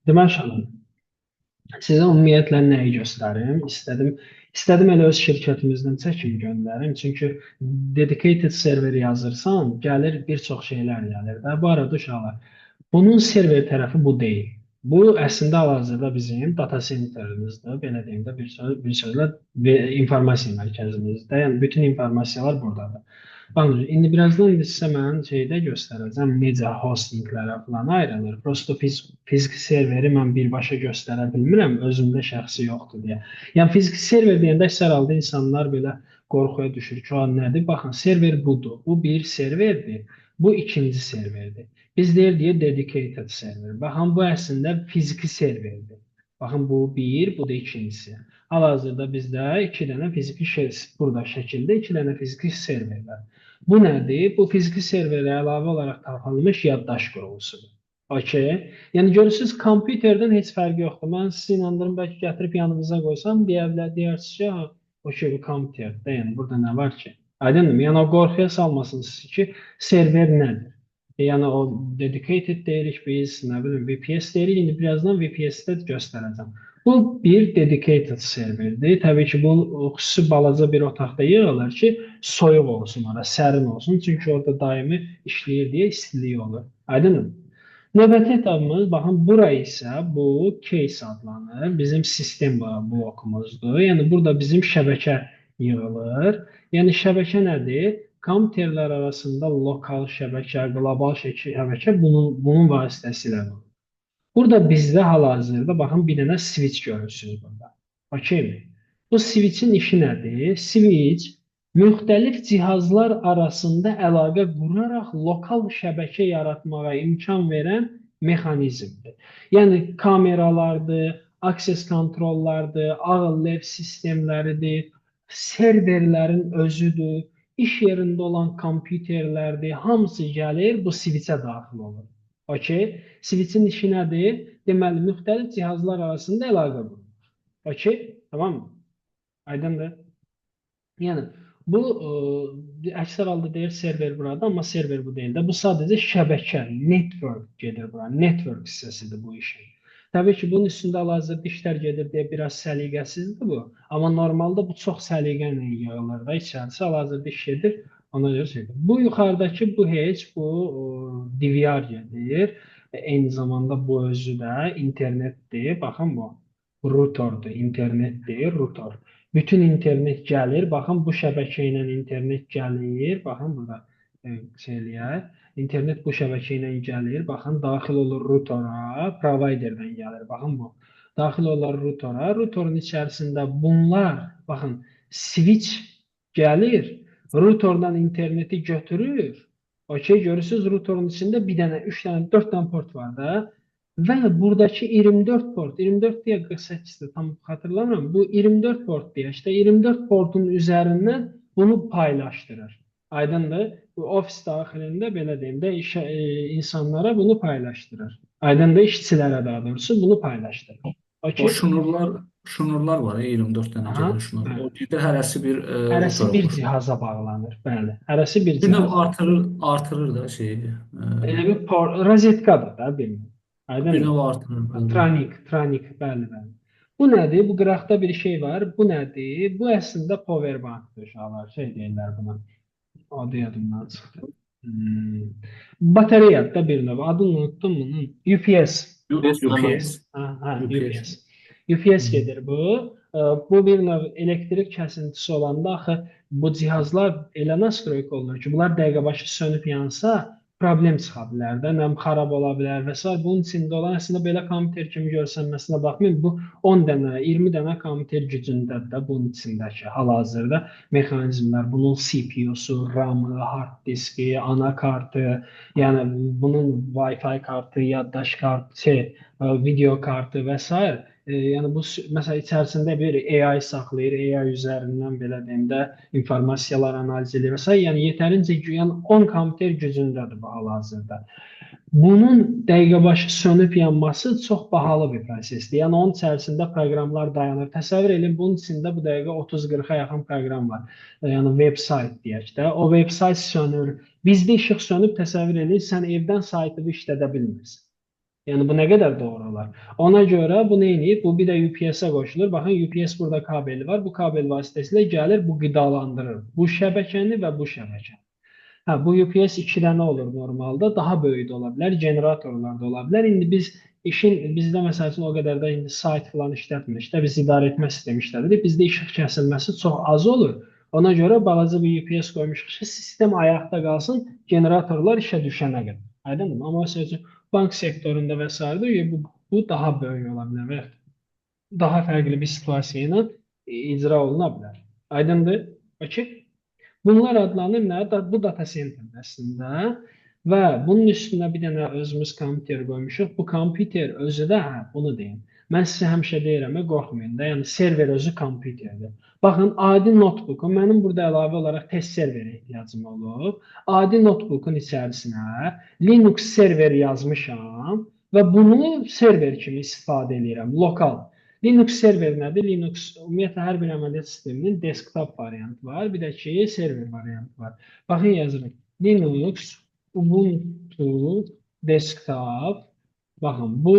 Demək xanım, sizə ümumiyyətlə nəyi göstərim? İstədim elə öz şirkətimizdən çəkim göndərim. Çünki dedicated server yazırsan, gəlir bir çox şeylər gəlir. Və bu arada uşaqlar, bunun server tərəfi bu deyil. Bu əslində hal-hazırda bizim data centerimizdir. Belə deyim də bir sözlə informasiya mərkəzimizdə. Yəni bütün informasiyalar buradadır. Baxın, indi birazdan sizə mən şeydə göstərəcəm necə hostinglərə falan ayrılır. Prosto fiziki serveri mən birbaşa göstərə bilmirəm, özümdə şəxsi yoxdur deyə. Yəni fiziki server deyəndə əksər halda insanlar belə qorxuya düşür ki, o nədir? Baxın, server budur. Bu bir serverdir. Bu ikinci serverdir. Biz deyirik dedicated server. Baxın, bu əslində fiziki serverdir. Baxın, bu bir, bu da ikincisi. Hal-hazırda bizdə iki dənə fiziki burada şəkildə iki dənə fiziki serverlər. Bu nədir? Bu fiziki serverə əlavə olaraq tapılmış yaddaş qurğusudur. Okey. Yəni görürsüz, kompüterdən heç fərqi yoxdur. Mən sizi inandırım, bəlkə gətirib yanınıza qoysam, deyirsiniz ki, ha, okey, bu kompüterdə. Yəni burada nə var ki? Aydındır? Yəni o qorxuya salmasınız ki, server nədir? Yəni o dedicated deyirik biz, nə bilim VPS deyirik. İndi birazdan VPS-də göstərəcəm. Bu bir dedicated serverdir. Təbii ki, bu xüsusi balaca bir otaqda yığılır ki, soyuq olsun ora, sərin olsun. Çünki orada daimi işləyir deyə istilik olur. Aydınmı? Növbəti etapımız, baxın, bura isə bu case adlanır. Bizim sistem blokumuzdur. Yəni burada bizim şəbəkə yığılır. Yəni şəbəkə nədir? Kompüterlər arasında lokal şəbəkə, qlobal şəbəkə bunun vasitəsilə olur. Burada bizdə hal-hazırda baxın bir dənə switch görürsünüz burada. Okeymi? Bu switchin işi nədir? Switch müxtəlif cihazlar arasında əlaqə quraraq lokal şəbəkə yaratmağa imkan verən mexanizmdir. Yəni kameralardır, access kontrollardır, ağıllı ev sistemləridir, serverlərin özüdür, iş yerində olan kompüterlərdir, hamısı gəlir bu switchə daxil olur. Okey. Switchin işi nədir? Deməli, müxtəlif cihazlar arasında əlaqə qurulur. Okey. Tamam mı? Aydındır. Yəni, bu əksər halda deyir server burada, amma server bu deyil də. Bu sadəcə şəbəkə, network gedir bura. Network hissəsidir bu işin. Təbii ki, bunun üstündə hal-hazırda işlər gedir deyə biraz səliqəsizdir bu. Amma normalda bu çox səliqə ilə yığılır da içərisi. Hal-hazırda iş gedir. Ona görə şeydir. Bu yuxarıdakı bu heç bu DVR gedir. Eyni zamanda bu özü də internetdir. Baxın bu routerdur, internetdir, router. Bütün internet gəlir. Baxın bu şəbəkə ilə internet gəlir. Baxın burada şey eləyək. İnternet bu şəbəkə ilə gəlir. Baxın daxil olur router'a, providerdən gəlir. Baxın bu. Daxil olur router'a. Router'un içərisində bunlar, baxın, switch gəlir. Router'dan interneti götürür. Okey, görürsüz router'un içində bir dənə, üç dənə, dörd dənə port var da. Və buradakı 24 port, 24 deyə 48-dir, tam xatırlamıram. Bu 24 port deyək də, 24 portun üzərindən bunu paylaşdırır. Aydındır? Bu ofis daxilində belə deyim də insanlara bunu paylaşdırır. Aydındır? İşçilərə daha doğrusu bunu paylaşdırır. O Okey? şnurlar var, 24 dənə Aha, gedən şnur. O bəli. gedir hərəsi bir Hərəsi rutora bir qoşulur. cihaza bağlanır. Bəli. Hərəsi bir Bir növ cihaza. artırır da şeyi. Elə bir rozetkadır da bir. Bir Aydındır? növ artırır. Bəli. Tranik, bəli, bəli. Bu nədir? Bu qıraqda bir şey var. Bu nədir? Bu əslində power bankdır uşaqlar. Şey deyirlər buna. Adı yadımdan çıxdı. Batareya da bir növ. Adını unuttum bunun. UPS. UPS. UPS. UPS. UPS gedir bu. Bu bir növ elektrik kəsintisi olanda axı bu cihazlar elə nastroyk olunur ki, bunlar dəqiqə başı sönüb yansa problem çıxa bilər də, nəm xarab ola bilər və s. Bunun içində olan əslində belə kompüter kimi görsənməsinə baxmayın, bu 10 dənə, 20 dənə kompüter gücündədir də bunun içindəki hal-hazırda mexanizmlər. Bunun CPU-su, RAM-ı, hard diski, ana kartı, yəni bunun Wi-Fi kartı, yaddaş kartı, video kartı və s. Yəni bu məsəl içərisində bir AI saxlayır, AI üzərindən belə deyim də informasiyalar analiz edir və s. Yəni yetərincə yəni 10 kompüter gücündədir bu hal-hazırda. Bunun dəqiqəbaşı sönüb yanması çox bahalı bir prosesdir. Yəni onun içərisində proqramlar dayanır. Təsəvvür edin, bunun içində bu dəqiqə 30-40-a yaxın proqram var. Yəni veb sayt deyək də. O veb sayt sönür. Bizdə işıq sönüb təsəvvür edin, sən evdən saytını işlədə bilmirsən. Yəni bu nə qədər doğru olar? Ona görə bu nə edir? Bu bir də UPS-ə qoşulur. Baxın, UPS burada kabeli var. Bu kabel vasitəsilə gəlir, bu qidalandırır bu şəbəkəni və bu şəbəkəni. Hə, bu UPS 2 dənə olur normalda. Daha böyük də ola bilər, generatorlar da ola bilər. İndi biz bizdə məsəl üçün o qədər də indi sayt falan işlətmirik də, biz idarə etmə sistemi işlədirik. Bizdə işıq kəsilməsi çox az olur. Ona görə balaca bir UPS qoymuşuq ki, sistem ayaqda qalsın, generatorlar işə düşənə qədər. Aydındır? Amma məsəl üçün bank sektorunda və s. Bu daha böyük ola bilər və daha fərqli bir situasiya ilə icra oluna bilər. Aydındır? Okey? Bunlar adlanır nə? Bu data center əslində və bunun üstünə bir dənə özümüz kompüter qoymuşuq. Bu kompüter özü də, hə, bunu deyim. Mən sizə həmişə deyirəm, qorxmayın da. Yəni server özü kompüterdir. Baxın, adi notebook'um mənim burada əlavə olaraq test serverə ehtiyacım olub. Adi notebook'un içərisinə Linux server yazmışam və bunu server kimi istifadə edirəm, lokal. Linux server nədir? Linux ümumiyyətlə hər bir əməliyyat sisteminin desktop variantı var, bir də ki, server variantı var. Baxın yazırıq. Linux Ubuntu desktop. Baxın, bu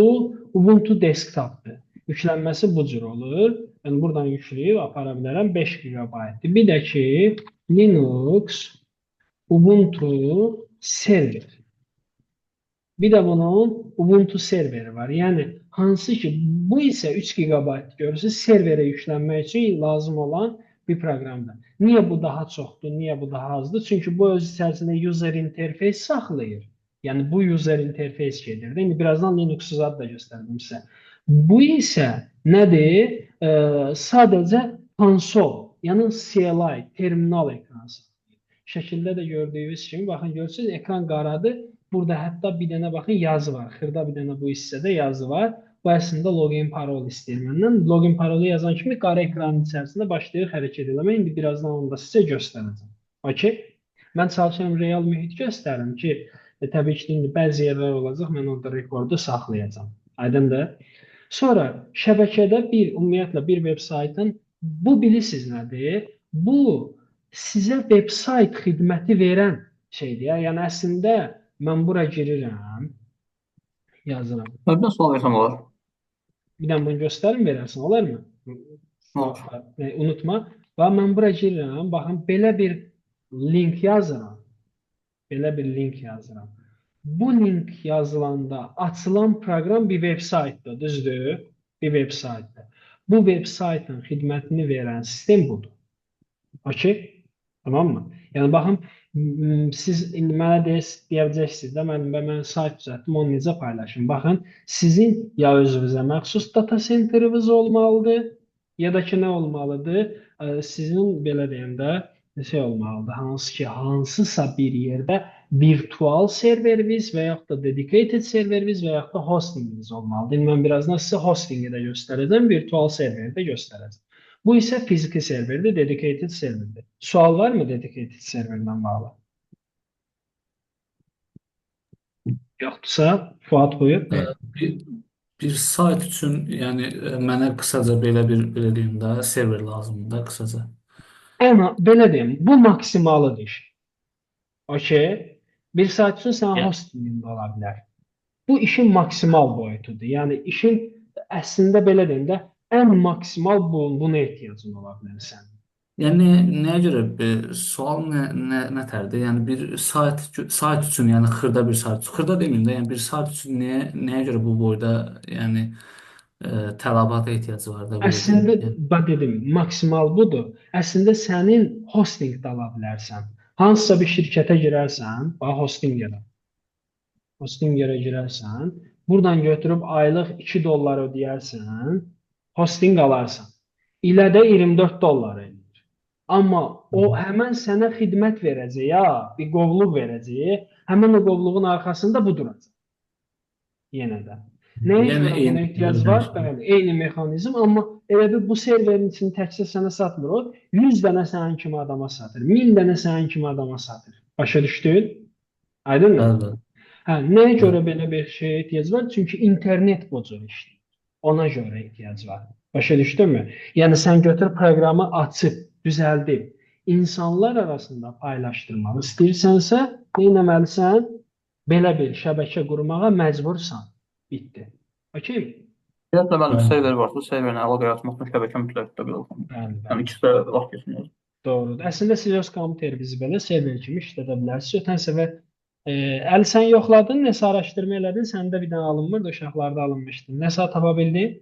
Ubuntu desktopdur. Yüklənməsi bu cür olur. Yəni buradan yükləyib apara bilərəm 5 GB-dir. Bir də ki, Linux Ubuntu server. Bir də bunun Ubuntu serveri var. Yəni hansı ki bu isə 3 GB görürsüz serverə yüklənmək üçün lazım olan bir proqramdır. Niyə bu daha çoxdur, niyə bu daha azdır? Çünki bu öz içərisində user interface saxlayır. Yəni bu user interface gedir. İndi birazdan Linux zad da göstərdim sizə. Bu isə nədir? Sadəcə konsol, yəni CLI, terminal ekranı. Şəkildə də gördüyünüz kimi, baxın görürsünüz, ekran qaradır. Burada hətta bir dənə baxın yazı var. Xırda bir dənə bu hissədə yazı var. Bu əslində login parol istəyir məndən. Login parolu yazan kimi qara ekranın içərisində başlayır hərəkət etməyə. İndi birazdan onu da sizə göstərəcəm. Okay? Mən çalışıram real mühit göstərim ki, təbii ki, indi bəzi yerlər olacaq, mən orada rekordu saxlayacağam. Aydındır? Sonra şəbəkədə ümumiyyətlə bir veb saytın bu bilirsiniz nədir? Bu sizə veb sayt xidməti verən şeydir. Yəni əslində mən bura girirəm, yazıram. Bir sual versəm olar. Bir dənə bunu göstərim, verərsən, olarmı? Olur. Unutma. Və mən bura girirəm, baxın, belə bir link yazıram. Belə bir link yazıram. Bu link yazılanda açılan proqram bir veb saytdır, düzdür? Bir veb saytdır. Bu veb saytın xidmətini verən sistem budur. Okey? Tamam mı? Yəni baxın, siz indi mənə deyəcəksiniz də, mən sayt düzəltdim, onu necə paylaşım? Baxın, sizin ya özünüzə məxsus data centeriniz olmalıdır, ya da ki, nə olmalıdır? Sizin, belə deyim də, şey olmalıdır, hansısa bir yerdə virtual serveriniz və yaxud da dedicated serveriniz və yaxud da hostinginiz olmalıdır. İndi mən birazdan sizə hostingi də göstərəcəm, virtual serveri də göstərəcəm. Bu isə fiziki serverdir, dedicated serverdir. Sual var mı dedicated serverlə bağlı? Yoxdursa, Fuad buyur. Bir sayt üçün, yəni mənə qısaca belə deyim də, server lazımdır da qısaca. Belə deyim, bu maksimalıdır iş. Okey? Bir sayt üçün sənin hostingində ola bilər. Bu işin maksimal boyutudur. Yəni işin əslində belə deyim də, ən maksimal buna ehtiyacın ola bilər sənin. Yəni nəyə görə sual nətərdir? Yəni bir sayt üçün, yəni xırda bir sayt. Xırda deməyim də, yəni bir sayt üçün nəyə görə bu boyda, yəni tələbata ehtiyacı var da belə. Əslində bax dedim, maksimal budur. Əslində sənin hosting də ala bilərsən. Hansısa bir şirkətə girərsən, bax hostingerə. Hostingerə girərsən, buradan götürüb aylıq $2 ödəyərsən, hosting alarsan. İlədə 24 dollar edir. Amma o həmən sənə xidmət verəcək, ya bir qovluq verəcək, həmən o qovluğun arxasında bu duracaq. Yenə də. Nəyə görə buna ehtiyac var? Bəli, eyni mexanizm, amma elə bir bu serverin içini təkcə sənə satmır o, 100 dənə sənin kimi adama satır, 1000 dənə sənin kimi adama satır. Başa düşdün? Aydınmı? Hə, nəyə görə belə bir şeyə ehtiyac var? Çünki internet bu cür işləyir. Ona görə ehtiyac var. Başa düşdünmü? Yəni sən götür proqramı açıb, düzəldib, insanlar arasında paylaşdırmaq istəyirsənsə, nə etməlisən? Belə bir şəbəkə qurmağa məcbursan. Bitdi. Okey? Ümumiyyətlə, bəli, Bəli, server varsa, serverin əlaqə yaratmaq üçün şəbəkə mütləq mütləq lazımdır. bəli, Yəni bəli. ikisi də vaxt keçmiyor. Doğrudur. Əslində Serious Computer bizi belə server kimi işlədə bilərsiniz. Ötən səfər əli sən yoxladın, nəsə araşdırma elədin, səndə bir dənə alınmırdı, uşaqlarda alınmışdı. Nəsə tapa bildin?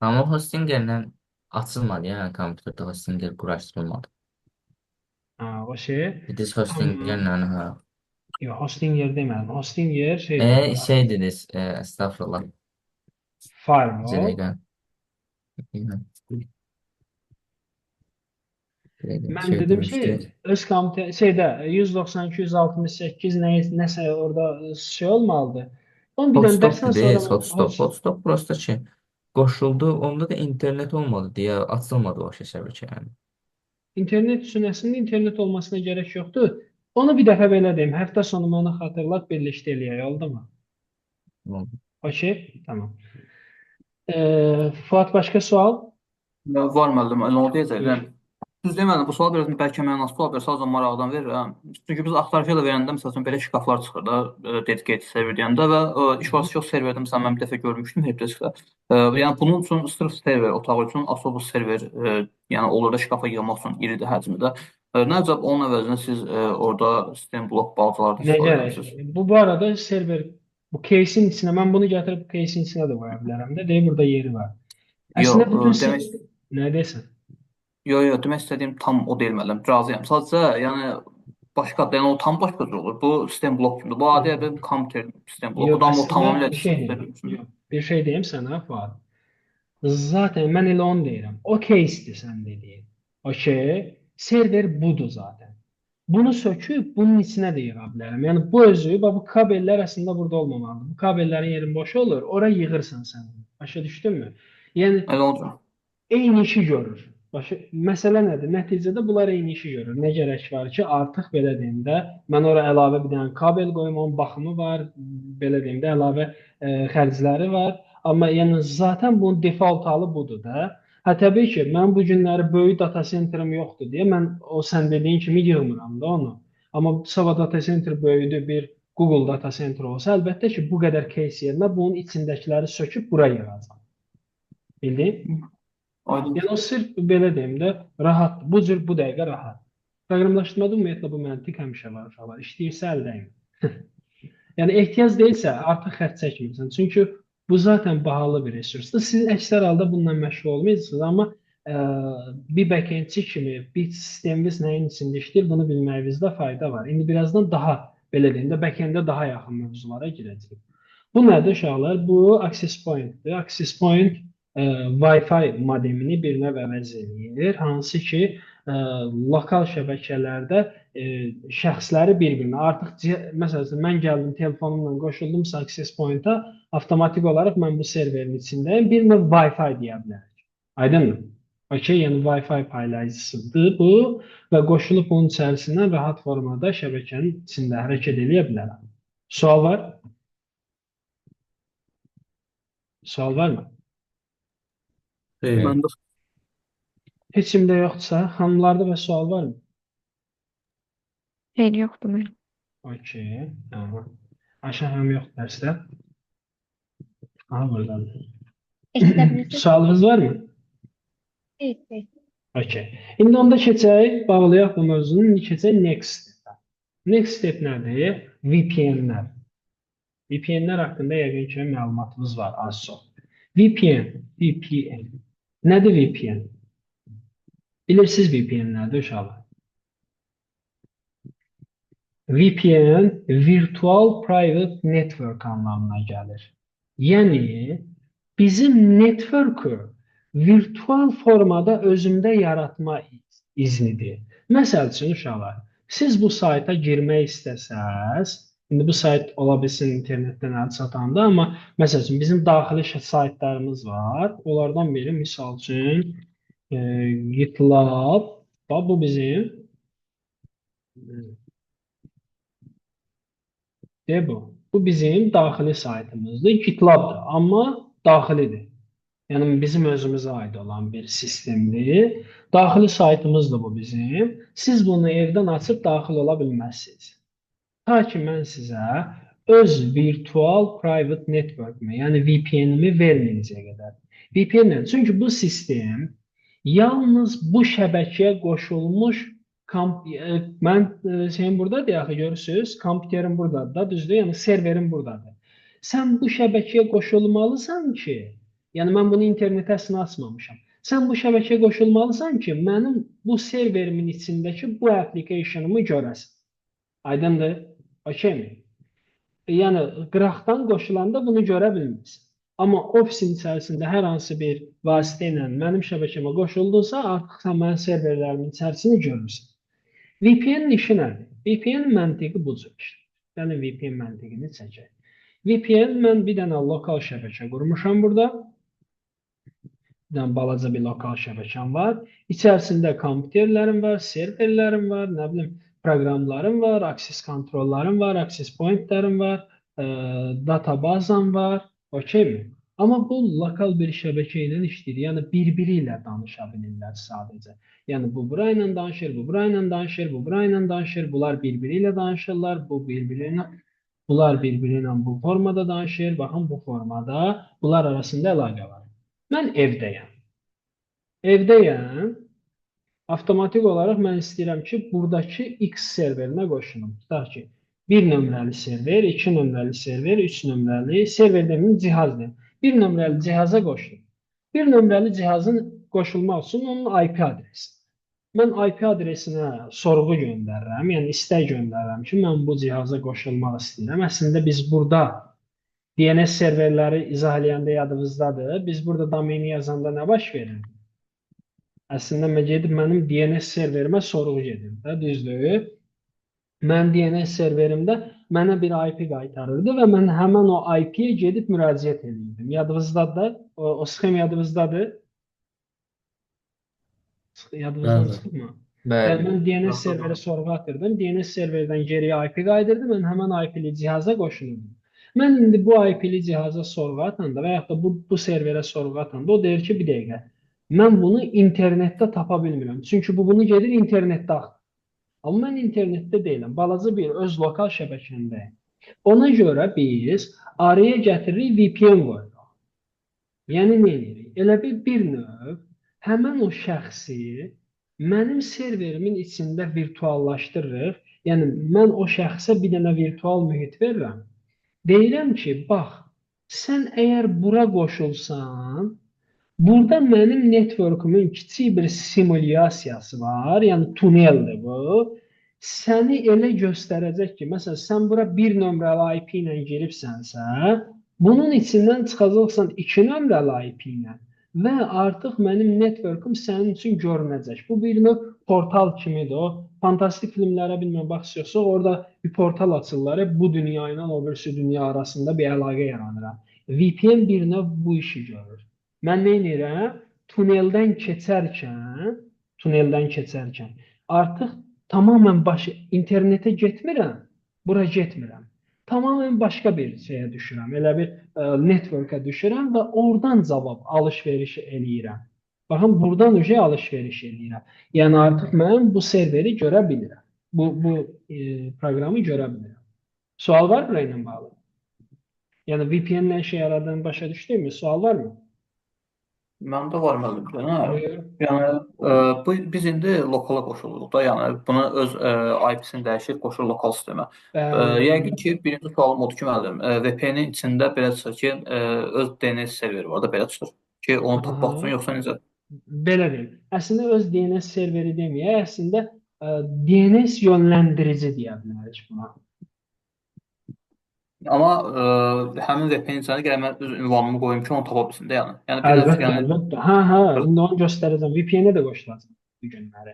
Ama Hostinger'le açılmadı yani kompüterde Hostinger quraşdırılmadı. Ha, o şey. Biz Tamam. Hostinger'le ha. Yox, Hostinger demədim. Hostinger şeydir. Şey dediniz, estağfurullah. Firewall. Cədəqə. Mən Şey dedim ki, demişdik. öz komitə şeydə 192 168 nəsə orada şey olmalıdır. Onu bir dənə Hotstop dərsdən sonra dediniz, hotstop. Hotstop prosta ki, qoşuldu. Onda da internet olmadı deyə açılmadı o şəbəkə yəni. internet üçün əslində internet olmasına gərək yoxdur. Onu bir dəfə belə deyim. Həftə sonu mənə xatırlat, birlikdə eləyək, oldu mu? Oldu. Okey, tamam. Fuat başqa sual? Var müəllim, elə oldu deyəcəkdim. Buyur. Düz demədim, bu sual biraz bəlkə mənasız ola bilər, sadəcə maraqdan verirəm. Çünki biz axtarışa da verəndə, məsəl üçün, belə şkaflar çıxır da, dedicated server deyəndə və iş varsa ki, o serverdə, məsələn, mən bir dəfə görmüşdüm helpdeskdə. Yəni, bunun üçün sırf server otağı üçün Asobus server, yəni olur da şkafa yığmaq üçün iridir həcmdə. Nə əcəb, onun əvəzinə siz orada sistem blok baltalarda Nə istifadə gərək? edirsiniz. Bu arada server bu case'in içinə mən bunu gətirib case'in içinə də qoya bilərəm də. Deyir burada yeri var. Əslində Yox, bütün demək nə desən? demək istədiyim tam o deyil müəllim, razıyam. Sadəcə, yəni, başqa, yəni o tam başqa cür olur. Bu sistem blok kimidir. Bu adi bir kompüter sistem Yox, blokudur, amma o əslində tamamilə bir şey server deyim. üçündür. Yox, bir şey deyim sənə Fuad. Zaten mən elə onu deyirəm. O case'dir sən dediyin. Okey. Server budur zaten. Bunu söküb bunun içinə də yığa bilərəm. Yəni bu özü, bax bu kabellər əslində burada olmamalıdır. Bu kabellərin yeri boş olur, ora yığırsan sən. Başa düşdünmü? Yəni Elə olacaq. eyni işi görür. Məsələ nədir? Nəticədə bunlar eyni işi görür. Nə gərək var ki, artıq belə deyim də, mən ora əlavə bir dənə kabel qoyum, onun baxımı var, belə deyim də, əlavə xərcləri var. Amma yəni zaten bunun default halı budur da. Hə təbii ki, mən bu günləri böyük data centerim yoxdur deyə mən o sən dediyin kimi yığmıram da onu. Amma sabah data center böyüdü, bir Google data center olsa, əlbəttə ki, bu qədər case yerinə bunun içindəkiləri söküb bura yığacam. Bildin? Aydın. Yəni o sırf belə deyim də, rahatdır. Bu cür bu dəqiqə rahat. Proqramlaşdırmada ümumiyyətlə bu məntiq həmişə var uşaqlar. İşləyirsə əldəyim. Yəni ehtiyac deyilsə artıq xərc çəkmirsən. Çünki bu zaten bahalı bir resursdur. Siz əksər halda bununla məşğul olmayacaqsınız, amma bir backendçi kimi bir sisteminiz nəyin içində işləyir, bunu bilməyinizdə fayda var. İndi birazdan daha belə deyim də backenddə daha yaxın mövzulara girəcəyik. Bu nədir uşaqlar? Bu access point-dir. Access point Wi-Fi modemini bir növ əvəz eləyir, hansı ki, lokal şəbəkələrdə şəxsləri bir-birinə artıq məsələn mən gəldim telefonumla qoşuldum access point-a, avtomatik olaraq mən bu serverin içindəyim, bir növ Wi-Fi deyə bilərik. Aydınmı? Okey, yəni Wi-Fi paylayıcısıdır bu və qoşulub bunun içərisindən rahat formada şəbəkənin içində hərəkət edə bilərəm. Sual var? Sual varmı? Xeyr. Məndə Heç kimdə yoxdursa, xanımlarda və sual varmı? Xeyr, yoxdur mənim. Okey. Aha. Ayşə xanım yoxdur dərsdə. Aha, buradadır. Eşidə Sualınız varmı? Xeyr. Okey. İndi onda keçək, bağlayaq bu mövzunu. İndi keçək next step. Next step nədir? VPN-lər. VPN-lər haqqında yəqin ki, məlumatımız var az çox. VPN. Nədir VPN? Bilirsiniz VPN nədir uşaqlar? VPN Virtual Private Network anlamına gəlir. Yəni bizim network'ü virtual formada özündə yaratma iznidir. Məsəl üçün uşaqlar, siz bu sayta girmək istəsəz, indi bu sayt ola bilsin internetdən əl çatanda, amma məsəl üçün bizim daxili saytlarımız var. Onlardan biri misal üçün GitLab, bu bizim bu. Bu bizim daxili saytımızdır. GitLab'dır, amma daxilidir. Yəni bizim özümüzə aid olan bir sistemdir. Daxili saytımızdır bu bizim. Siz bunu evdən açıb daxil ola bilməzsiniz. Ta ki mən sizə öz virtual private network-ümə, yəni VPN-imi verməyəcəyə qədər. VPN-lə. Çünki bu sistem yalnız bu şəbəkəyə qoşulmuş mən şeyim buradadır axı görürsüz, kompüterim buradadır da, düzdür? Yəni serverim buradadır. Sən bu şəbəkəyə qoşulmalısan ki, yəni mən bunu internetə əslində açmamışam. Sən bu şəbəkəyə qoşulmalısan ki, mənim bu serverimin içindəki bu application'ımı görəsən. Aydındır? Okeymi? Yəni qıraqdan qoşulanda bunu görə bilmirsən. Amma ofisin içərisində hər hansı bir vasitə ilə mənim şəbəkəmə qoşuldunsa, artıq sən mənim serverlərimin içərisini görürsən. VPN-in işi nədir? VPN məntiqi bu cür işləyir. Yəni VPN məntiqini çəkək. VPN mən bir dənə lokal şəbəkə qurmuşam burada. Bir dənə balaca bir lokal şəbəkəm var. İçərisində kompüterlərim var, serverlərim var, nə bilim, proqramlarım var, access kontrollarım var, access pointlərim var, databazam var, okeymi? Amma bu lokal bir şəbəkə ilə işləyir. Yəni bir-biri ilə danışa bilirlər sadəcə. Yəni bu bura ilə danışır, bu bura ilə danışır, bu bura ilə danışır, bunlar bir-biri ilə danışırlar, bunlar bir-biri ilə bu formada danışır, baxın bu formada, bunlar arasında əlaqə var. Mən evdəyəm. Evdəyəm. Avtomatik olaraq mən istəyirəm ki, buradakı X serverinə qoşulum. Tutaq ki, 1 nömrəli server, 2 nömrəli server, 3 nömrəli server deməyim cihazdır. 1 nömrəli cihaza qoşulum. 1 nömrəli cihazın qoşulmaq üçün onun IP adresi. Mən IP adresinə sorğu göndərirəm, yəni istək göndərirəm ki, mən bu cihaza qoşulmaq istəyirəm. Əslində biz burada DNS serverləri izah eləyəndə yadınızdadır. Biz burada domeni yazanda nə baş verir? Əslində mən gedib mənim DNS serverimə sorğu gedir də, düzdür? Mən DNS serverimdə mənə bir IP qaytarırdı və mən həmin o IP-yə gedib müraciət edirdim. Yadınızdadır? O sxem yadınızdadır? Yadınızdan Bəli. çıxmı? Bəli. Yəni mən DNS serverə sorğu atırdım. DNS serverdən geriyə IP qayıdırdı. Mən həmin IP-li cihaza qoşulurdum. Mən indi bu IP-li cihaza sorğu atanda və yaxud da bu serverə sorğu atanda o deyir ki, bir dəqiqə. Mən bunu internetdə tapa bilmirəm. Çünki bunu gedir internetdə axtarır. Amma mən internetdə deyiləm. Balaca bir öz lokal şəbəkəmdəyim. Ona görə biz araya gətiririk VPN qoyuruq. Yəni nə edirik? Elə bir növ həmin o şəxsi mənim serverimin içində virtuallaşdırırıq. Yəni mən o şəxsə bir dənə virtual mühit verirəm. Deyirəm ki, bax, sən əgər bura qoşulsan, burada mənim networkumun kiçik bir simulyasiyası var, yəni tuneldir bu. Səni elə göstərəcək ki, məsələn, sən bura 1 nömrəli IP ilə giribsənsə, bunun içindən çıxacaqsan 2 nömrəli IP ilə və artıq mənim networkum sənin üçün görünəcək. Bu bir növ portal kimidir. O fantastik filmlərə bilmən baxsıyorsa, orada bir portal açırlar, bu dünya ilə o birisi dünya arasında bir əlaqə yaranır. VPN bir növ bu işi görür. Mən nə edirəm? Tuneldən keçərkən artıq tamamilə internetə getmirəm, bura getmirəm. Tamamilə başqa bir şeyə düşürəm. Elə bir networkə düşürəm və oradan cavab alış-veriş eləyirəm. Baxın, buradan alış-veriş eləyirəm. Yəni artıq mən bu serveri görə bilirəm. Bu proqramı görə bilirəm. Sual var mı ilə bağlı? Yəni VPN nə işə yaradığını başa düşdünmü? Sual var mı? Məndə var müəllim. Yəni biz indi lokala qoşuluruq da, yəni bunu öz IP-sini dəyişir, qoşur lokal sistemə. Yəqin ki, birinci sualım odur ki, müəllim, VPN-in içində belə çıxır ki, öz DNS serveri var da belə çıxır ki, onu tapmaq üçün yoxsa necə? Belə deyim. Əslində öz DNS serveri deməyək, əslində DNS yönləndirici deyə bilərik buna. Amma həmin VPN-in içində gərək mən öz ünvanımı qoyum ki, onu tapa bilsin də yəni. Əlbəttə. İndi onu göstərəcəm. VPN-ə də qoşulacaq bu günləri.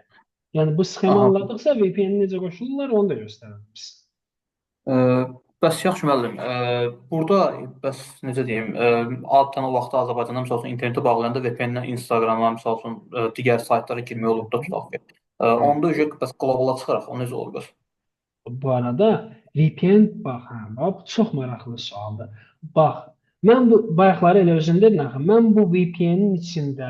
Yəni bu sxemi anladıqsa VPN-i necə qoşulurlar, onu da göstərəcəm. Bəs yaxşı müəllim, burada bəs necə deyim, adətən o vaxtda Azərbaycanda məsəl üçün internetə bağlayanda VPN-lə Instagrama, məsəl üçün digər saytlara girmək olur da tutaq ki. Onda bəs qlobala çıxaraq o necə olur bəs? Bu arada VPN bax, bu çox maraqlı sualdır. Bax, mən bu bayaqları elə özüm dedim axı, mən bu VPN-in içində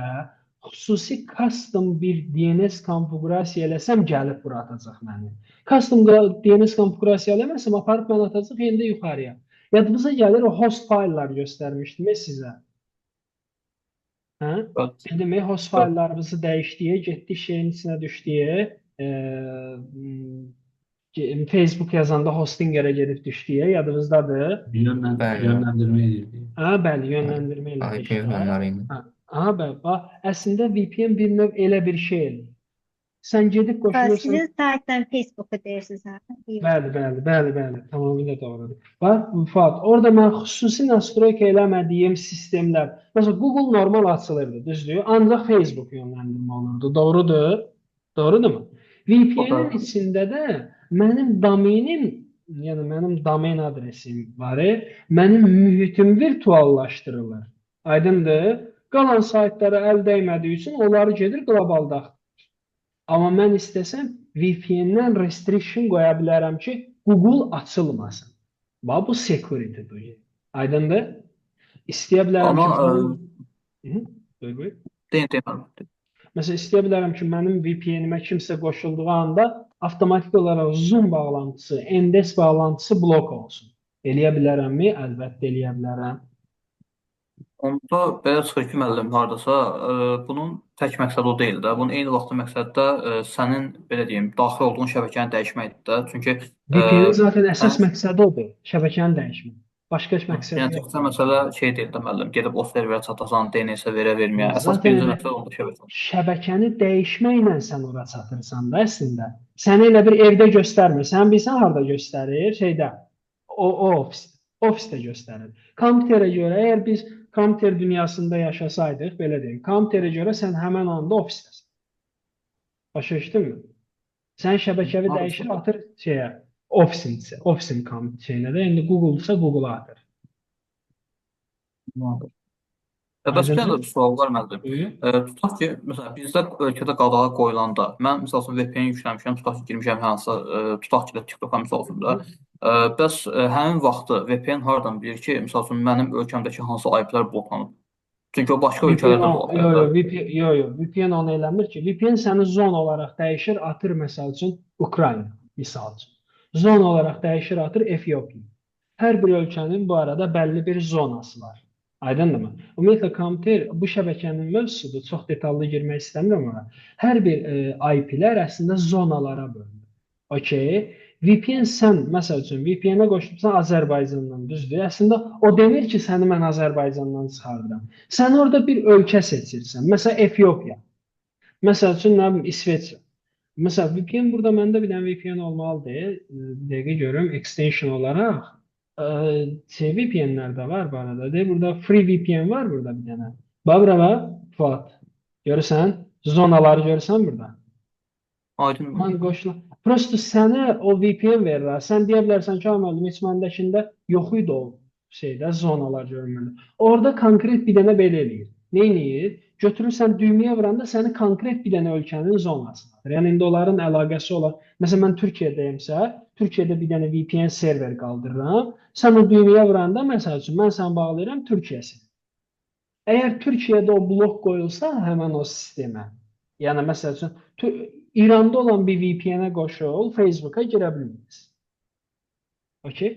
xüsusi custom bir DNS konfigurasiya eləsəm gəlib bura atacaq məni. Custom DNS konfigurasiya eləməsəm aparıb məni atacaq endə yuxarıya. Yadınıza gəlir o host fayllar göstərmişdim sizə. Hə? Evet. Dedim, host fayllarımızı dəyişdiyə, getdik şeyin içinə düşdüyə, Facebook yazanda hostingerə gedib düşdüyə, yadınızdadır. Bəli. Yönləndirmə edirdi. Hə, bəli, yönləndirmə ilə IP işlər. ünvanları ilə. Hə, bəli. Əslində VPN bir növ elə bir şeydir. Sən gedib qoşulursan. Sizin saytdan Facebook'a deyirsiniz ha. Bəli, tamamilə doğrudur. Bax, Fuad, orada mən xüsusi nastroyka eləmədiyim sistemlər, məsələn, Google normal açılırdı, düzdür? Ancaq Facebook yönləndirmə olurdu, doğrudur? Doğrudurmu? VPN-in içində də mənim domenim, yəni mənim domen adresim var, mənim mühitim virtuallaşdırılır. Aydındır? Qalan saytlara əl dəymədiyi üçün onları gedir qlobalda. Amma mən istəsəm VPN-dən restriction qoya bilərəm ki, Google açılmasın. Bax, bu security-dir. Aydındır? İstəyə bilərəm ki, Deyim. məsələn, istəyə bilərəm ki, mənim VPN-imə kimsə qoşulduğu anda avtomatik olaraq Zoom bağlantısı, Endes bağlantısı blok olsun. Eləyə bilərəmmi? Əlbəttə eləyə bilərəm. Onda belə çıxır ki, müəllim, hardasa bunun tək məqsədi o deyil də. Bunun eyni vaxtda məqsədi də sənin, belə deyim, daxil olduğun şəbəkəni dəyişməkdir də. Çünki VPN-in zaten əsas məqsədi odur, şəbəkəni dəyişmək. Başqa məqsədi yəni yox. təkcə məsələ şey deyil də müəllim, gedib o serverə çatasan, DNS-ə verməyə. Əsas Zaten birinci məqsəd onda şəbəkə. şəbəkəni dəyişməklə sən ora çatırsan da əslində. Səni elə bir evdə göstərmir. Sən bilsən harda göstərir? Şeydə, o ofisdə göstərir. Kompüterə görə, əgər biz kompüter dünyasında yaşasaydıq, belə deyim, kompüterə görə sən həmin anda ofisdəsən. Başa düşdünmü? Sən şəbəkəvi dəyişir, atır şeyə, ofisin şeyinə də, indi Google-sa Google-a atır. Bəs bir də bir sual var müəllim. Buyur. Tutaq ki, məsələn, bizdə ölkədə qadağa qoyulanda, mən məsəl üçün VPN yükləmişəm, tutaq ki, girmişəm hansısa, tutaq ki, TikTok-a misal üçün də. Bəs həmin vaxtı VPN hardan bilir ki, məsəl üçün mənim ölkəmdəki hansı IP-lər bloklanıb? Çünki o başqa ölkələrdə də ola bilər. VPN onu eləmir ki. VPN səni zon olaraq dəyişir, atır məsəl üçün Ukrayna, misal üçün. Zon olaraq dəyişir, atır Efiopiya. Hər bir ölkənin bu arada bəlli bir zonası var. Aydındırmı? Ümumiyyətlə, kompüter bu şəbəkənin mövzusudur. Çox detallı girmək istəmirəm ona. Hər bir IP-lər əslində zonalara bölünür. Okey. VPN sən, məsəl üçün, VPN-ə qoşulsan Azərbaycandan, düzdür? Əslində, o demir ki, səni mən Azərbaycandan çıxardıram. Sən orada bir ölkə seçirsən. Məsələn, Efiopiya. Məsəl üçün, nə bilim, İsveçrə. Məsələn, VPN burada məndə bir dənə VPN olmalıdır. Bir dəqiqə görüm, extension olaraq. VPN-lər də var bu arada. Burada free VPN var burada bir dənə. Bax bura, Fuat. Görürsən? Zonaları görürsən burada. Aydın. Mən qoşulan. Prosto sənə o VPN verir. Sən deyə bilərsən ki, müəllim, heç məndəkində yox idi o şeydə, zonalar görünmür. Orada konkret bir dənə belə eləyir. Nə eləyir? Götürürsən düyməyə vuranda səni konkret bir dənə ölkənin zonasına atır. Yəni indi onların əlaqəsi olan. Məsələn, mən Türkiyədəyimsə, Türkiyədə bir dənə VPN server qaldırıram. Sən o düyməyə vuranda, məsəl üçün, mən səni bağlayıram Türkiyəsinə. Əgər Türkiyədə o blok qoyulsa, həmən o sistemə, yəni məsəl üçün, İranda olan bir VPN-ə qoşul, Facebook'a girə bilməyiz. Okey?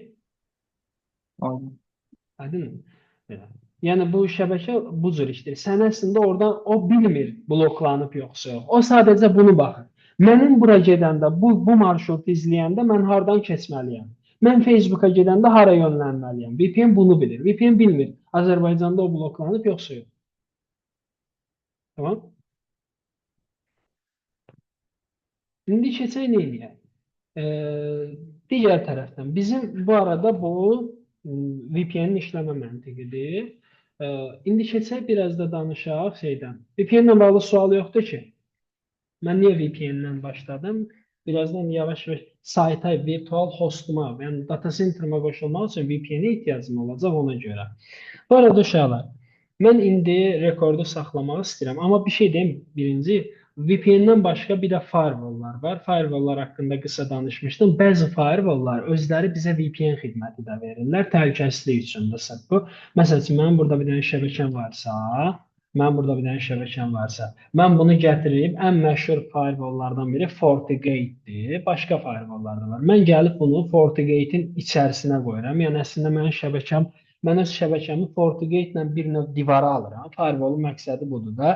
Aydın mı? Yəni bu şəbəkə bu cür işdir. Sən əslində oradan o bilmir bloklanıb yoxsa yox. O sadəcə bunu baxır. Mənim bura gedəndə, bu marşrutu izləyəndə mən hardan keçməliyəm? Mən Facebook'a gedəndə hara yönlənməliyəm? VPN bunu bilir. VPN bilmir. Azərbaycanda o bloklanıb yoxsa yox. Tamam? İndi keçək nə eləyək? Digər tərəfdən, bizim bu arada bu VPN-in işləmə məntiqidir. İndi keçək biraz da danışaq şeydən. VPN-lə bağlı sual yoxdur ki. Mən niyə VPN-dən başladım? Birazdan yavaş-yavaş sayta, virtual hostuma, yəni data center'ıma qoşulmaq üçün VPN-ə ehtiyacım olacaq ona görə. Bu arada uşaqlar, mən indi rekordu saxlamaq istəyirəm. Amma bir şey deyim, birinci, VPN-dən başqa bir də firewalllar var. Firewalllar haqqında qısa danışmışdım. Bəzi firewalllar özləri bizə VPN xidməti də verirlər. Təhlükəsizlik üçündür bu. Məsəl üçün, mənim burada bir dənə şəbəkəm varsa, Mən burada bir dənə şəbəkəm varsa, mən bunu gətirib ən məşhur firewalllardan biri FortiGate-dir. Başqa firewalllar da var. Mən gəlib bunu FortiGate-in içərisinə qoyuram. Yəni əslində mən öz şəbəkəmi FortiGate ilə bir növ divara alıram. Firewallun məqsədi budur da,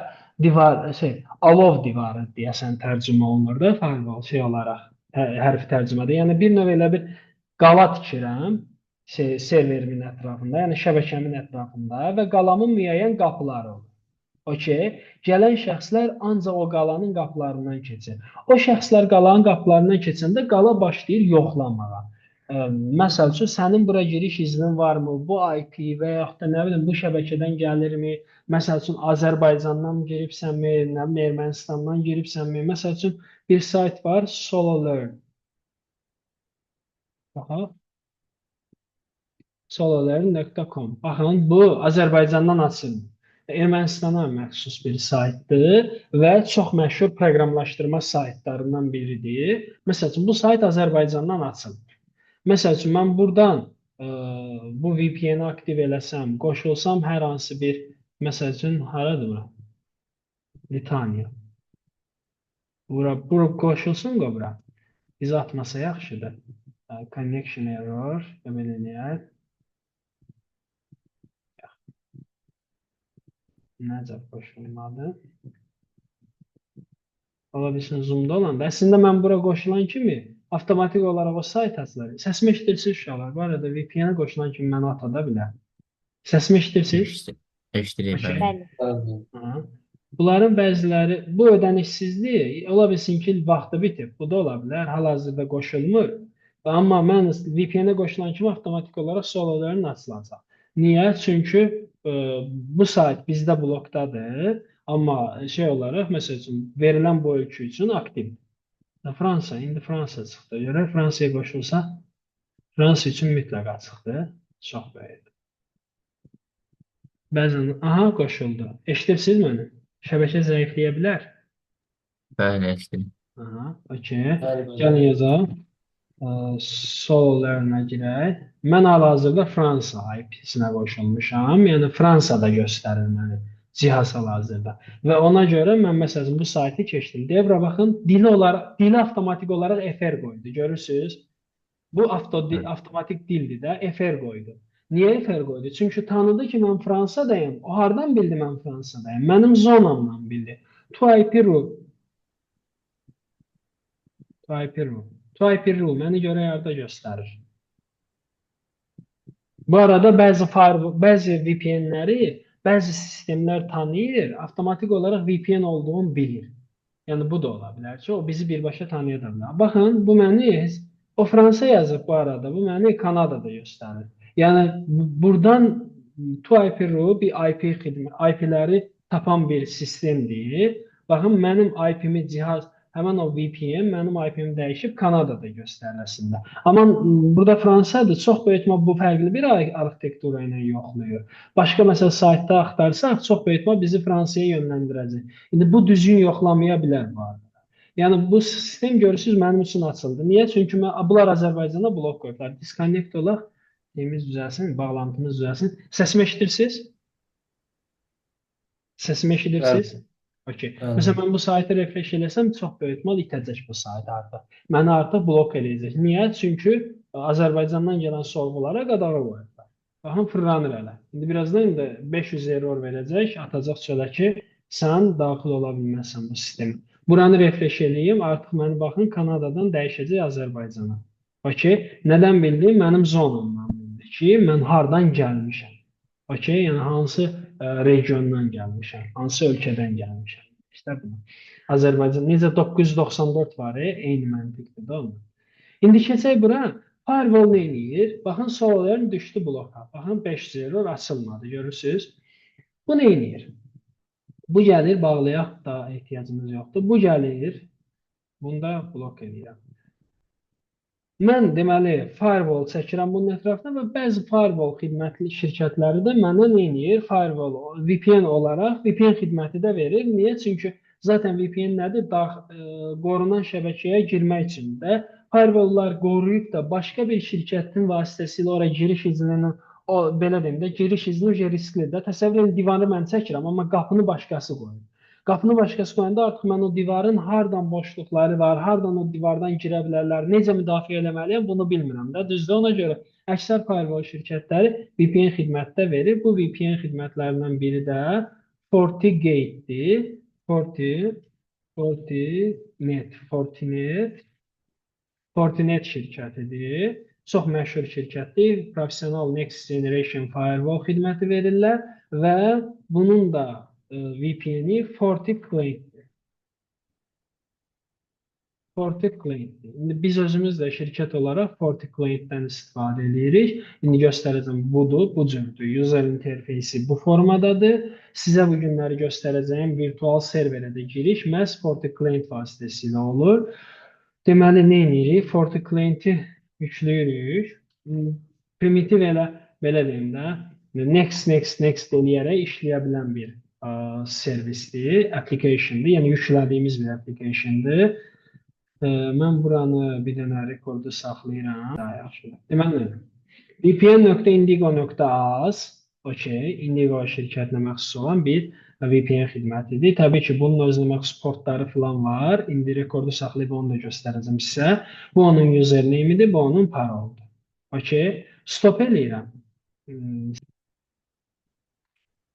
alov divarı deyəsən tərcümə olunur da firewall olaraq hərfi tərcümədə. Yəni bir növ elə bir qala tikirəm serverimin ətrafında, yəni şəbəkəmin ətrafında və qalamın müəyyən qapıları olur. Okey. Gələn şəxslər ancaq o qalanın qapılarından keçir. O şəxslər qalanın qapılarından keçəndə qala başlayır yoxlamağa. Məsəl üçün, sənin bura giriş iznin varmı? Bu IP və yaxud da nə bilim, bu şəbəkədən gəlirmi? Məsəl üçün, Azərbaycandan mı giribsənmi? Nə bilim, Ermənistandan giribsənmi? Məsəl üçün, bir sayt var, SoloLearn. Baxaq. sololearn.com. Baxın, bu Azərbaycandan açılmış. Ermənistana məxsus bir saytdır və çox məşhur proqramlaşdırma saytlarından biridir. Məsəl üçün, bu sayt Azərbaycandan açılır. Məsəl üçün, mən buradan bu VPN-i aktiv eləsəm, qoşulsam hər hansı bir, məsəl üçün, haradır bura? Litaniya. Bura qoşulsun qobra. Biz atmasa yaxşıdır. Connection error, belə eləyək. Necə qoşulmadı? Ola bilsin zoomda olanda. Əslində mən bura qoşulan kimi avtomatik olaraq o sayt açılır. Səsimi eşidirsiniz uşaqlar? Bu arada VPN-ə qoşulan kimi məni atada bilər. Səsimi eşidirsiniz? Eşidirik, Okey. bəli. Bəli. Bunların bəziləri bu ödənişsizlik ola bilsin ki vaxtı bitib. Bu da ola bilər. Hal-hazırda qoşulmur. Amma mən VPN-ə qoşulan kimi avtomatik olaraq soloların açılacaq. Niyə? Çünki bu sayt bizdə blokdadır, amma olaraq, məsəl üçün, verilən bu ölkə üçün aktivdir. Fransa, indi Fransa çıxdı. Görək, Fransaya qoşulsa, Fransa üçün mütləq açıqdır. Çox böyükdür. Bəzən, qoşuldu. Eşidirsiniz məni? Şəbəkə zəifləyə bilər. Bəli, eşidirik. Okey. Gəlin yazaq. SoloLearn-a girək. Mən hal-hazırda Fransa IP-sinə qoşulmuşam. Yəni Fransada göstərir məni cihaz hal-hazırda. Və ona görə mən məsələn bu saytı keçdim. Deyə bura baxın, dili avtomatik olaraq FR qoydu. Görürsüz? Bu avtomatik dildir də, FR qoydu. Niyə FR qoydu? Çünki tanıdı ki, mən Fransadayım. O hardan bildi mən Fransadayım? Mənim zonamdan bildi. TIP rule məni görə yarda göstərir. Bu arada bəzi VPN-ləri, bəzi sistemlər tanıyır, avtomatik olaraq VPN olduğunu bilir. Yəni bu da ola bilər ki, o bizi birbaşa tanıya da bilər. Baxın, bu məni, o Fransa yazıb bu arada, bu məni Kanadada göstərir. Yəni buradan TIP rule bir IP-ləri tapan bir sistemdir. Baxın, mənim IP-mi həmən o VPN mənim IP-mi dəyişib Kanadada göstərir əslində. Amma burada Fransadır, çox böyük ehtimal bu fərqli bir arxitektura ilə yoxlayır. Başqa məsəl saytda axtarsaq, çox böyük ehtimal bizi Fransaya yönləndirəcək. İndi bu düzgün yoxlamaya bilər bu arada. Yəni bu sistem görürsünüz mənim üçün açıldı. Niyə? Çünki bunlar Azərbaycanda blok qoyublar. Disconnect olaq, düzəlsin, bağlantımız düzəlsin. Səsimi eşidirsiniz? Səsimi eşidirsiniz? Okay. Məsələn, mən bu saytı refresh eləsəm, çox böyük ehtimal itəcək bu sayt artıq. Məni artıq blok eləyəcək. Niyə? Çünki Azərbaycandan gələn sorğulara qadağa qoyublar. Baxın, fırlanır hələ. İndi birazdan 500 error verəcək, atacaq çölə ki, sən daxil ola bilməzsən bu sistemə. Buranı refresh eləyim, artıq məni baxın, Kanadadan dəyişəcək Azərbaycana. Okay. Nədən bildim? Mənim zonamdan bildi ki, mən hardan gəlmişəm. Okay, yəni hansı regiondan gəlmişəm, hansı ölkədən gəlmişəm. İşte bu. Azərbaycan necə 994 var, eyni məntiqdir də onun. İndi keçək bura. Firewall nə edir? Baxın, SoloLearn düşdü bloka. Baxın, 500 error açılmadı, görürsünüz. Bu nə edir? Bu gəlir, bağlayaq da ehtiyacımız yoxdur. Bu gəlir, bunda blok edirəm. Mən deməli firewall çəkirəm bunun ətrafına və bəzi firewall xidmətli şirkətləri də mənə nə edir? Firewall VPN olaraq VPN xidməti də verir. Niyə? Çünki zaten VPN nədir? Qorunan şəbəkəyə girmək üçün də firewalllar qoruyub da başqa bir şirkətin vasitəsilə ora giriş izninin o belə deyim də giriş izni uje risklidir. Təsəvvür edin divarı mən çəkirəm, amma qapını başqası qoyur. Qapını başqası qoyanda artıq mən o divarın hardan boşluqları var, hardan o divardan girə bilərlər, necə müdafiə eləməliyəm bunu bilmirəm də. Düzdür? Ona görə əksər firewall şirkətləri VPN xidməti də verir. Bu VPN xidmətlərindən biri də FortiGate-dir. Fortinet şirkətidir. Çox məşhur şirkətdir. Professional Next Generation Firewall xidməti verirlər və bunun da VPN-i FortiClaim-dir. İndi biz özümüz də şirkət olaraq FortiClaim-dən istifadə edirik. İndi göstərəcəm budur, bu cürdür. User interfeysi bu formadadır. Sizə bu günləri göstərəcəyim virtual serverə də giriş məhz FortiClaim vasitəsilə olur. Deməli, nə edirik? FortiClaim-i yükləyirik. Primitiv belə deyim də, next eləyərək işləyə bilən bir servisdir, applicationdır. Yəni, yüklədiyimiz bir applicationdır. Mən buranı bir dənə rekordu saxlayıram. Daha yaxşı. Deməli, vpn.indigo.az Indigo şirkətinə məxsus olan bir VPN xidmətidir. Təbii ki, bunun özünə məxsus portları falan var. İndi rekordu saxlayıb onu da göstərəcəm sizə. Bu onun username-idir, bu onun paroludur. Stop eləyirəm.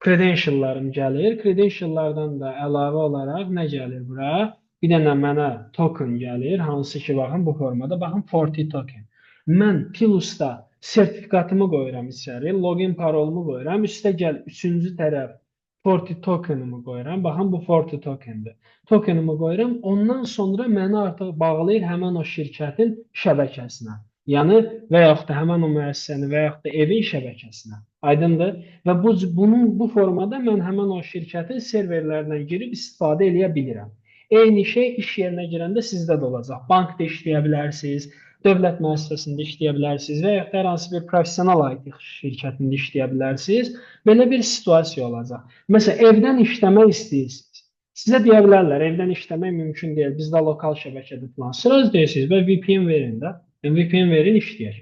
Credentiallarım gəlir. Credentiallardan da əlavə olaraq nə gəlir bura? Bir dənə mənə token gəlir, hansı ki, baxın, bu formada, baxın, Forti token. Mən Plus-da sertifikatımı qoyuram içəri, login parolumu qoyuram, üstə gəl, üçüncü tərəf Forti tokenımı qoyuram, baxın, bu Forti tokendir. Tokenımı qoyuram, ondan sonra məni artıq bağlayır həmən o şirkətin şəbəkəsinə. Yəni, və yaxud da həmən o müəssisəni və yaxud da evin şəbəkəsinə. Aydındır? Və bu formada mən həmən o şirkətin serverlərindən girib istifadə edə bilirəm. Eyni şey iş yerinə girəndə sizdə də olacaq. Bankda işləyə bilərsiniz, dövlət müəssisəsində işləyə bilərsiniz və ya hər hansı bir professional IT şirkətində işləyə bilərsiniz. Belə bir situasiya olacaq. Məsələn, evdən işləmək istəyirsiniz. Sizə deyə bilərlər, evdən işləmək mümkün deyil. Bizdə lokal şəbəkədir falan. Sıraz deyirsiniz və VPN verin də. VPN verin, işləyər.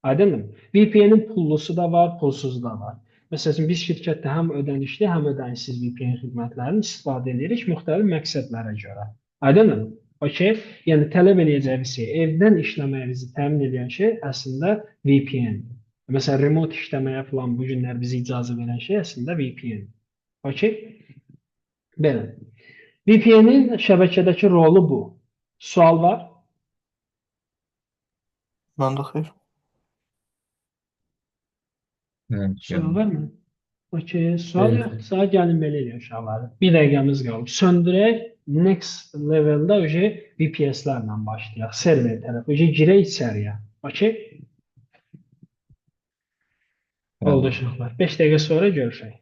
Aydındır? VPN-in pullusu da var, pulsuzu da var. Məsələn, biz şirkətdə həm ödənişli, həm ödənişsiz VPN xidmətlərini istifadə edirik müxtəlif məqsədlərə görə. Aydındır? Yəni tələb edəcəyiniz şey, evdən işləməyinizi təmin edən şey əslində VPN-dir. Məsələn, remote işləməyə falan bu günlər bizə icazə verən şey əslində VPN-dir. Belə. VPN-in şəbəkədəki rolu bu. Sual var? Məndə xeyr. Sual var mı? Sual yoxdursa gəlin belə eləyək uşaqları. Bir dəqiqəmiz qalıb. Söndürək, next leveldə VPS-lərlə başlayaq. Server tərəf. Girək içəriyə. Oldu uşaqlar. 5 dəqiqə sonra görüşək.